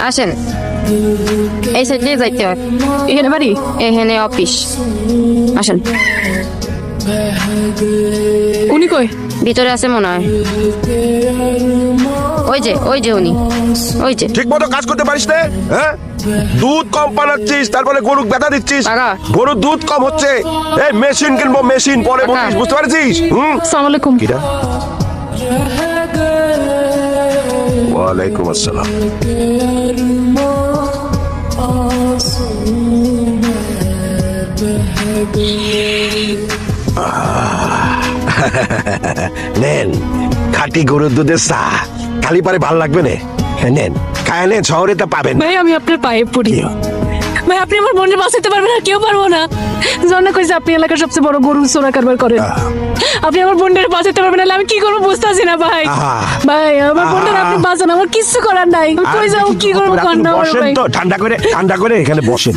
আসেন, এই সাইডে যাইতে হয়। এখানে বাড়ি, এখানে অফিস। আসেন। উনি কই? ভিতরে আছে মনে হয়। ওই যে উনি, ওই যে। ঠিক মতো কাজ করতে পারিস না, হ্যাঁ? দুধ কম পালাচ্ছিস, তারপরে গরু ব্যথা দিচ্ছিস। গরুর দুধ কম হচ্ছে, এই মেশিন কিনবো, মেশিন পরে বলিস, বুঝতে পারছিস? আসসালামু আলাইকুম। কিরা? ওয়ালাইকুম আসসালাম। নেন খাঁটি গরুর দুধের চা, খালি পারে ভাল লাগবে না। নেন খায় নেন, শহরে তা পাবেন। ভাই আমি আপনার পায়ে পড়ি ভাই, আপনি আমার বোনের বাঁচাতে পারবেন না, কেউ পারবো না। জন্না কইছে আপনি এলাকার সবচেয়ে বড় গরু চোরা কারবার করেন, আপনি আমার বোনের বাঁচাতে পারবেন না। আমি কি করবো বুঝতেছি না ভাই। ভাই আমার বোনের আপনি বাঁচান, আমার কিচ্ছু করার নাই। কই যাবো, কি করবো? বসেন তো, ঠান্ডা করে এখানে বসেন।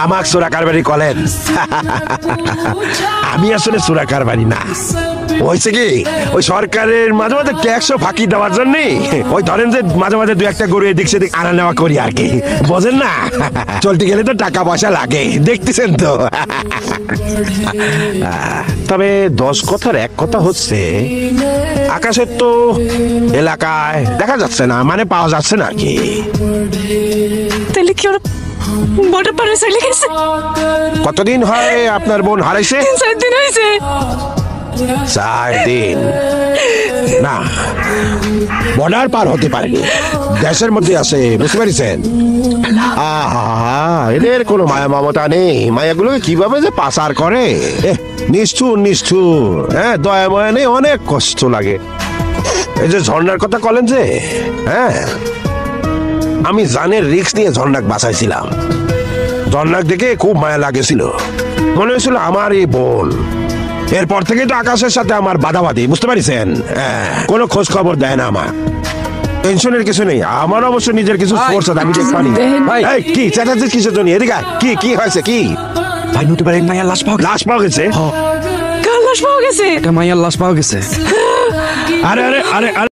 আমাক চোরা কারবারি করেন? আমি আসলে চোরা কারবারি না, হয়েছে কি ওই সরকারের মাঝে মাঝে ট্যাক্সও ফাঁকি দেওয়ার জন্য ওই ধরেন যে মাঝে মাঝে দু একটা গরু এদিক সেদিক আনা নেওয়া করি আর কি, বোঝেন না? চলতে গেলে তো টাকা পয়সা লাগে, দেখতেছেন তো। তবে 10 কথার এক কথা হচ্ছে, আকাশের তো এলাকায় দেখা যাচ্ছে না, মানে পাওয়া যাচ্ছে না কি। তাহলে কি ওরা বর্ডার পারে চলে গেছে? কতদিন হয় আপনার বোন হারাইছে? 4 দিন হয়েছে। 4 দিন না, বর্ডার পার হতে পারেনি, দেশের মধ্যে আছে, বুঝতে পারছেন? এদের কোনো মায়া মমতা নেই, মায়াগুলোকে কিভাবে যে পাচার করে, নিষ্ঠুর। হ্যাঁ, দয়া ময়া নেই, অনেক কষ্ট লাগে। এই যে ঝর্ণার কথা বলেন যে, হ্যাঁ আমি জানের রিস্ক নিয়ে ঝর্ণাক বাঁচাইছিলাম। ঝর্ণাক দেখে খুব মায়া লাগেছিল, মনে হয়েছিল আমার এই বোন। এরপর থেকে তো আকাশের সাথে আমার বাদাবাদি, বুঝতে পারছেন? কোনো খোঁজ খবর দেয় না আমার। টেনশনের কিছু নেই, আমার অবশ্য নিজের কিছু সোর্স আছে, আমি দেখতে পারি। কি চেঁচাচ্ছিস কিসের জন্য? এদিকে কি হয়েছে? কি ভাই নতুন বাড়ির মায়ের লাশ পাওয়া গেছে? কার লাশ পাওয়া গেছে? একটা মায়ের লাশ পাওয়া গেছে। আরে